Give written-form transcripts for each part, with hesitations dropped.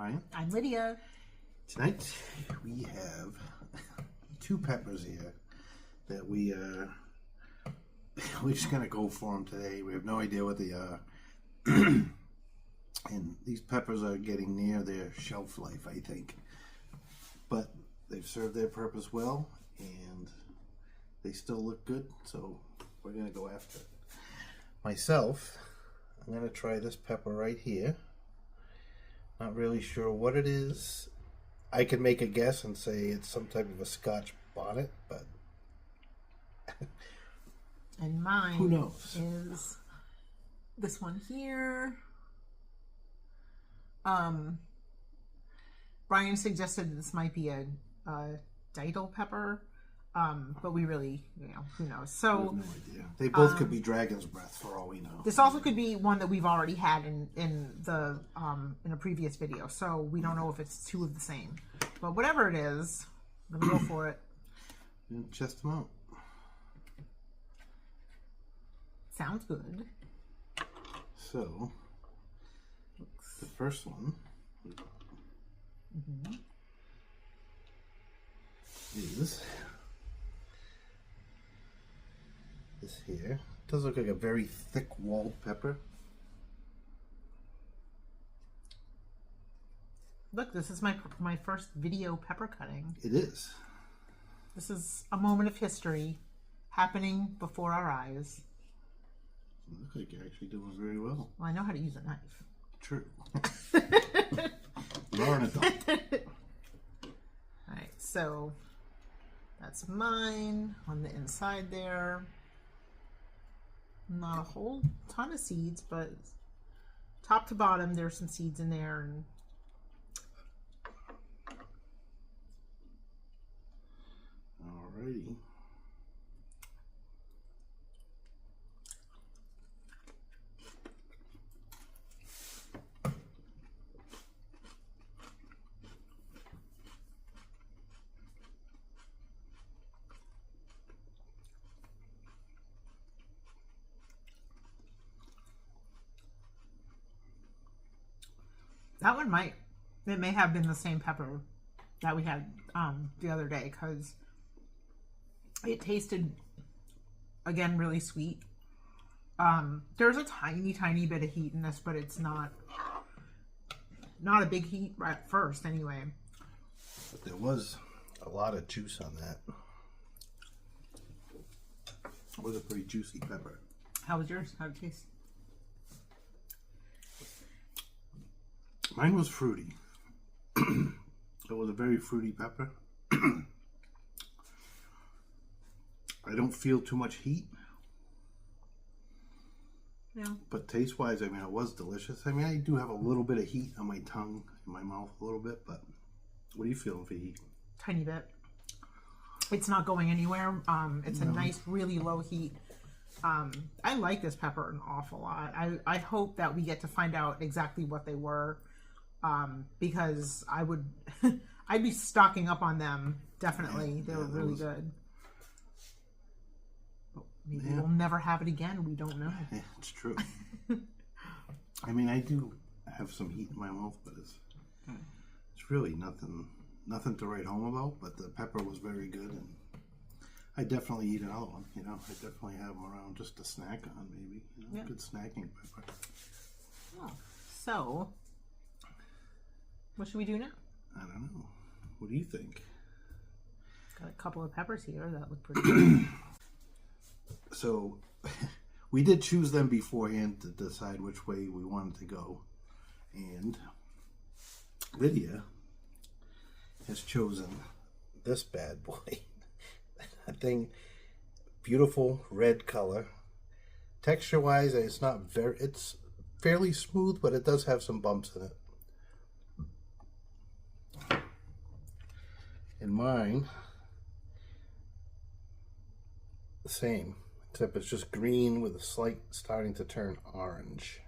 Ryan. I'm Lydia. Tonight we have 2 peppers here that we're just gonna go for them today. We have no idea what they are, and these peppers are getting near their shelf life, I think. But they've served their purpose well, and they still look good. So we're gonna go after it. Myself, I'm gonna try this pepper right here. Not really sure what it is. I could make a guess and say it's some type of a Scotch bonnet, but And mine who knows? Is this one here. Brian suggested this might be a datil pepper, but we really, who knows? So I have no idea. They both could be dragon's breath for all we know. this also could be one that we've already had in a previous video, so we don't know if it's 2 of the same. But whatever it is, I'm gonna go for it. And chest them out. Sounds good. So the first one is this here. It does look like a very thick walled pepper. Look, this is my first video pepper cutting. It is. This is a moment of history happening before our eyes. You look like you're actually doing very well. Well, I know how to use a knife. True. You're an adult. Alright, so that's mine on the inside there. Not a whole ton of seeds, but top to bottom there's some seeds in there. And Alrighty. that one may have been the same pepper that we had the other day, because it tasted, again, really sweet. There's a tiny bit of heat in this, but it's not a big heat right at first anyway. But there was a lot of juice on that. It was a pretty juicy pepper. How was yours? How did it taste? Mine was fruity. It was a very fruity pepper. I don't feel too much heat. Yeah. But taste-wise, I mean, it was delicious. I mean, I do have a little bit of heat on my tongue, in my mouth a little bit, but what are you feeling for heat? Tiny bit. It's not going anywhere. It's a nice, really low heat. I like this pepper an awful lot. I hope that we get to find out exactly what they were, because I'd be stocking up on them, definitely. They were really good. Maybe we'll never have it again. We don't know. Yeah, it's true. I mean, I do have some heat in my mouth, but it's really nothing to write home about. But the pepper was very good, and I definitely eat another one. I definitely have them around just to snack on, maybe. Good snacking pepper. Oh, so, what should we do now? I don't know. What do you think? Got a couple of peppers here that look pretty good. So, we did choose them beforehand to decide which way we wanted to go. And Lydia has chosen this bad boy. That thing, beautiful red color. Texture-wise, it's fairly smooth, but it does have some bumps in it. And mine, the same. Except it's just green with a slight starting to turn orange.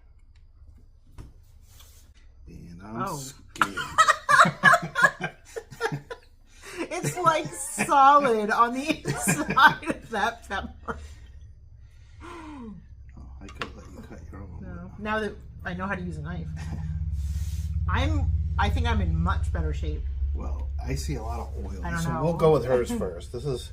And I'm scared. It's like solid on the inside of that pepper. Oh, I could let you cut your own. No. Now that I know how to use a knife. I I think I'm in much better shape. Well, I see a lot of oil. I don't so know. we'll go with hers first. This is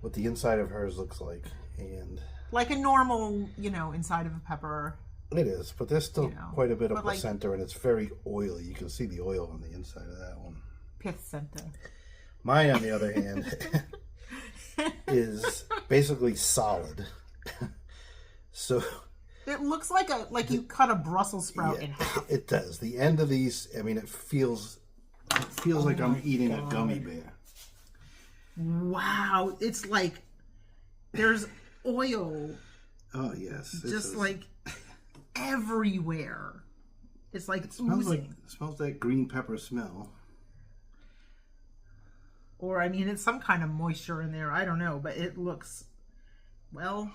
what the inside of hers looks like. And like a normal, inside of a pepper. it is, but there's still quite a bit of but placenta, and it's very oily. You can see the oil on the inside of that one. Placenta. Mine, on the other hand, is basically solid. So it looks like you cut a Brussels sprout in half. It does. The end of these, I mean, it feels like I'm eating a gummy bear. Wow, it's like there's oil. Oh yes, just like everywhere. It's like it smells oozing. It smells like green pepper smell. Or I mean, it's some kind of moisture in there. I don't know, but it looks well.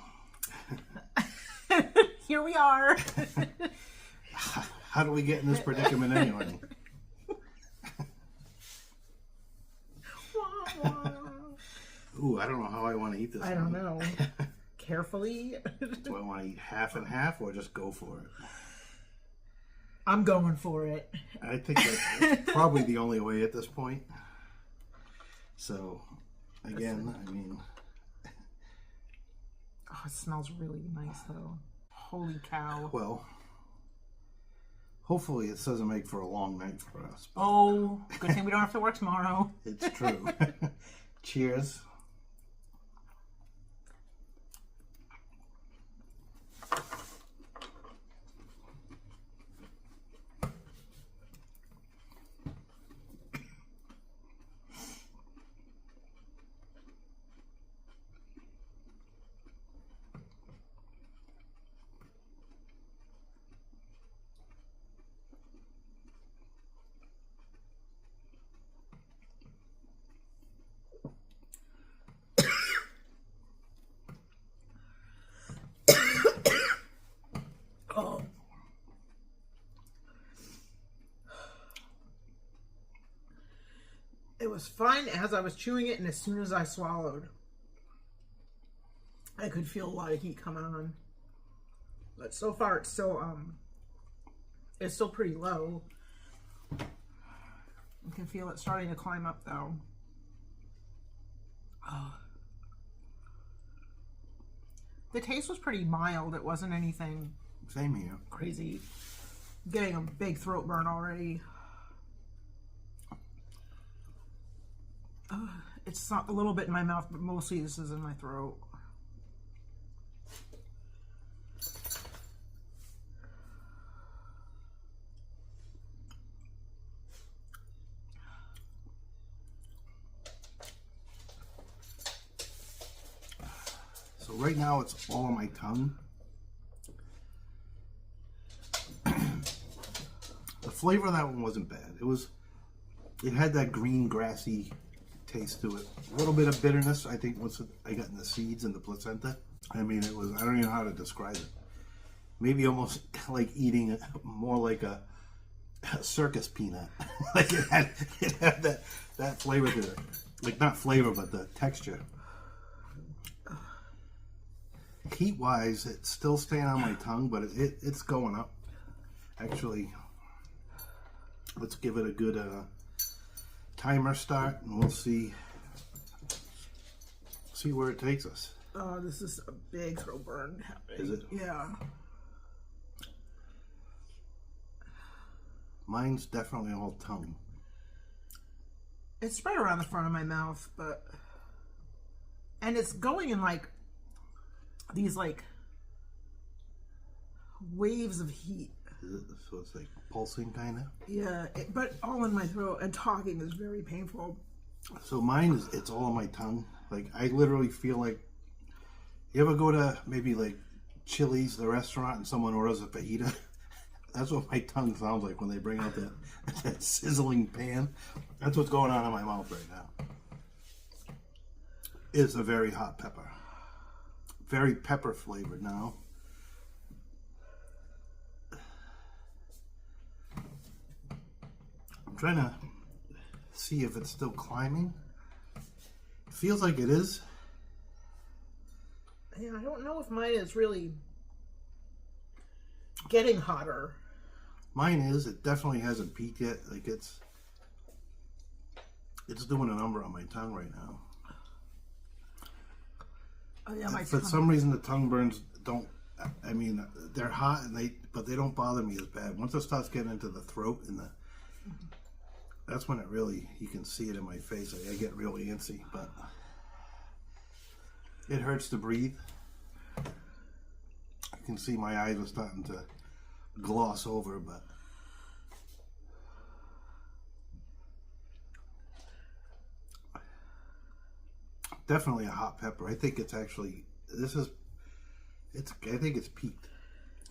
Here we are. How do we get in this predicament anyway? Ooh, I don't know how I want to eat this. I don't know. Carefully. Do I want to eat half and half or just go for it? I'm going for it. I think that's probably the only way at this point. So, again, I mean... Oh, it smells really nice, though. Holy cow. Well, hopefully it doesn't make for a long night for us. Oh, good thing we don't have to work tomorrow. It's true. Cheers. It was fine as I was chewing it, and as soon as I swallowed, I could feel a lot of heat coming on. But so far, it's still pretty low. You can feel it starting to climb up, though. Oh. The taste was pretty mild. It wasn't anything Same here. Crazy. I'm getting a big throat burn already. It's not a little bit in my mouth, but mostly this is in my throat. So right now it's all on my tongue. The flavor of that one wasn't bad. It had that green grassy taste to it. A little bit of bitterness, I think, once I got in the seeds and the placenta. I mean, I don't even know how to describe it. Maybe almost like eating more like a circus peanut. Like it had that flavor to it. Like not flavor, but the texture. Heat-wise, it's still staying on my tongue, but it's going up. Actually, let's give it a good timer start, and we'll see where it takes us. Oh, this is a big throat burn happening. Is it? Yeah. Mine's definitely all tongue. It's spread around the front of my mouth, and it's going in like these like waves of heat. So it's like pulsing kind of? Yeah, but all in my throat, and talking is very painful. So mine it's all on my tongue. Like I literally feel like, you ever go to maybe like Chili's, the restaurant, and someone orders a fajita? That's what my tongue sounds like when they bring out that sizzling pan. That's what's going on in my mouth right now. It's a very hot pepper. Very pepper flavored now. I'm trying to see if it's still climbing. It feels like it is. Yeah, I don't know if mine is really getting hotter. Mine is. It definitely hasn't peaked yet. Like it's doing a number on my tongue right now. Oh yeah, my For tongue. some reason, the tongue burns don't. I mean, they're hot but they don't bother me as bad. Once it starts getting into the throat and that's when it really, you can see it in my face. I get really antsy, but it hurts to breathe. I can see my eyes are starting to gloss over, but definitely a hot pepper. I think it's actually, I think it's peaked.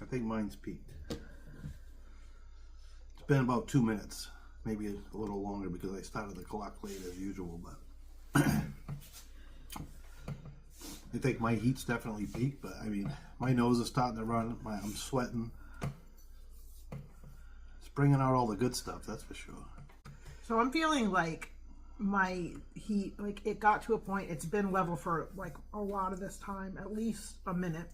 I think mine's peaked. It's been about 2 minutes, maybe a little longer because I started the clock late as usual, but I think my heat's definitely peaked, but I mean, my nose is starting to run, I'm sweating. It's bringing out all the good stuff, that's for sure. So I'm feeling like my heat, like it got to a point, it's been level for like a lot of this time, at least a minute.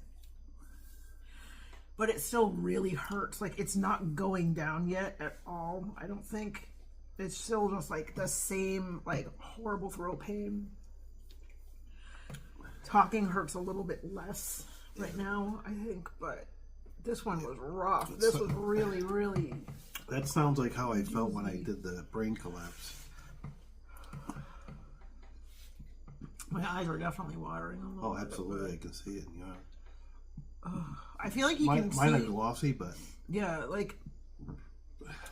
But it still really hurts. Like it's not going down yet at all, I don't think. It's still just like the same like horrible throat pain. Talking hurts a little bit less right now, I think, but this one was rough. This was really, really... That sounds like how I felt when I did the brain collapse. My eyes are definitely watering a little Oh, absolutely, bit, I can see it. I feel like you can see... Mine are glossy, but... Yeah, like...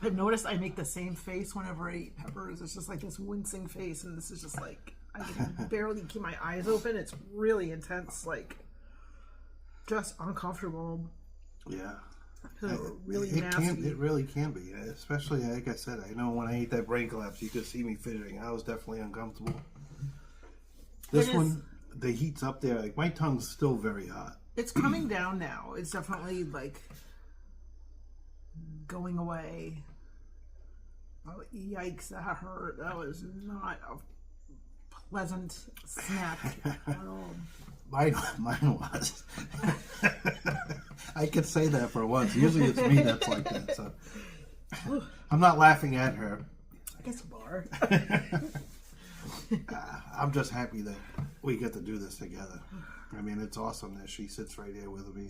I've noticed I make the same face whenever I eat peppers. It's just like this wincing face, and this is just like... I can barely keep my eyes open. It's really intense, like... Just uncomfortable. Yeah. Really nasty. It really can be. Especially, like I said, I know when I ate that brain collapse, you could see me fidgeting. I was definitely uncomfortable. This one, the heat's up there. Like, my tongue's still very hot. It's coming down now. It's definitely, like, going away. Oh, yikes, that hurt. That was not a pleasant snack at all. Mine was. I could say that for once. Usually it's me that's like that. So I'm not laughing at her. I guess you are. I'm just happy that we get to do this together. I mean, it's awesome that she sits right here with me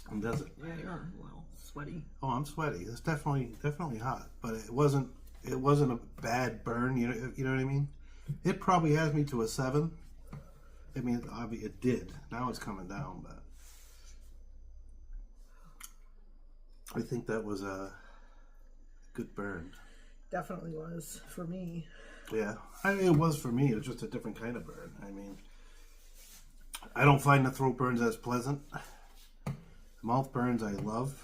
and does it. Yeah, you're a little sweaty. Oh, I'm sweaty. It's definitely hot, but it wasn't a bad burn. You know what I mean? It probably has me to a 7. I mean, it did. Now it's coming down, but I think that was a good burn. Definitely was for me. Yeah, it was for me. It was just a different kind of burn. I mean, I don't find the throat burns as pleasant. Mouth burns I love.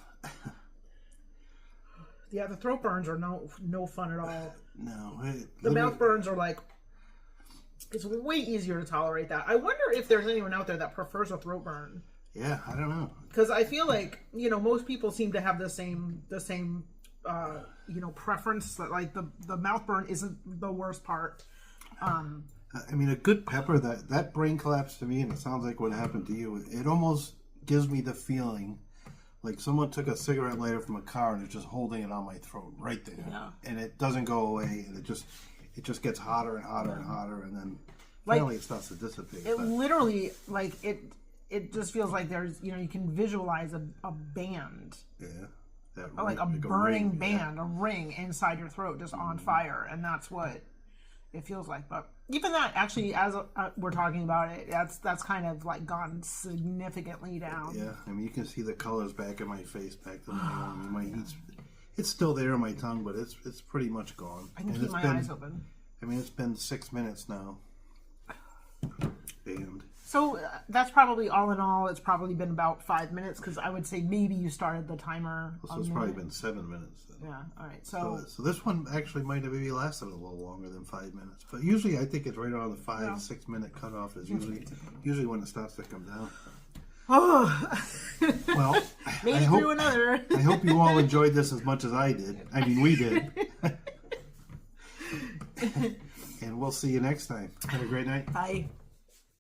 Yeah, the throat burns are no fun at all. No. The mouth burns are like, it's way easier to tolerate that. I wonder if there's anyone out there that prefers a throat burn. Yeah, I don't know. Because I feel like, most people seem to have the same preference. That like the mouth burn isn't the worst part. I mean, a good pepper, that brain collapse to me, and it sounds like what happened to you, it almost gives me the feeling like someone took a cigarette lighter from a car and is just holding it on my throat right there. Yeah. And it doesn't go away, and it just gets hotter and hotter and hotter, and then finally it starts to dissipate. Literally, like, it just feels like there's, you can visualize a band. Yeah. Like a burning band, a ring inside your throat just on fire, and that's what it feels like. But even that, actually, as we're talking about it, that's kind of like gone significantly down. Yeah, I mean, you can see the colors back in my face, back to my heat's... It's still there on my tongue, but it's pretty much gone. I can keep my eyes open. I mean, it's been 6 minutes now. And so that's probably, all in all, it's probably been about 5 minutes, because I would say maybe you started the timer. So it's probably been 7 minutes then. Yeah, all right. So this one actually might have maybe lasted a little longer than 5 minutes. But usually I think it's right around the 5-6 minute cutoff is usually when it starts to come down. Oh, well, I hope you all enjoyed this as much as I did. I mean, we did. And we'll see you next time. Have a great night. Bye.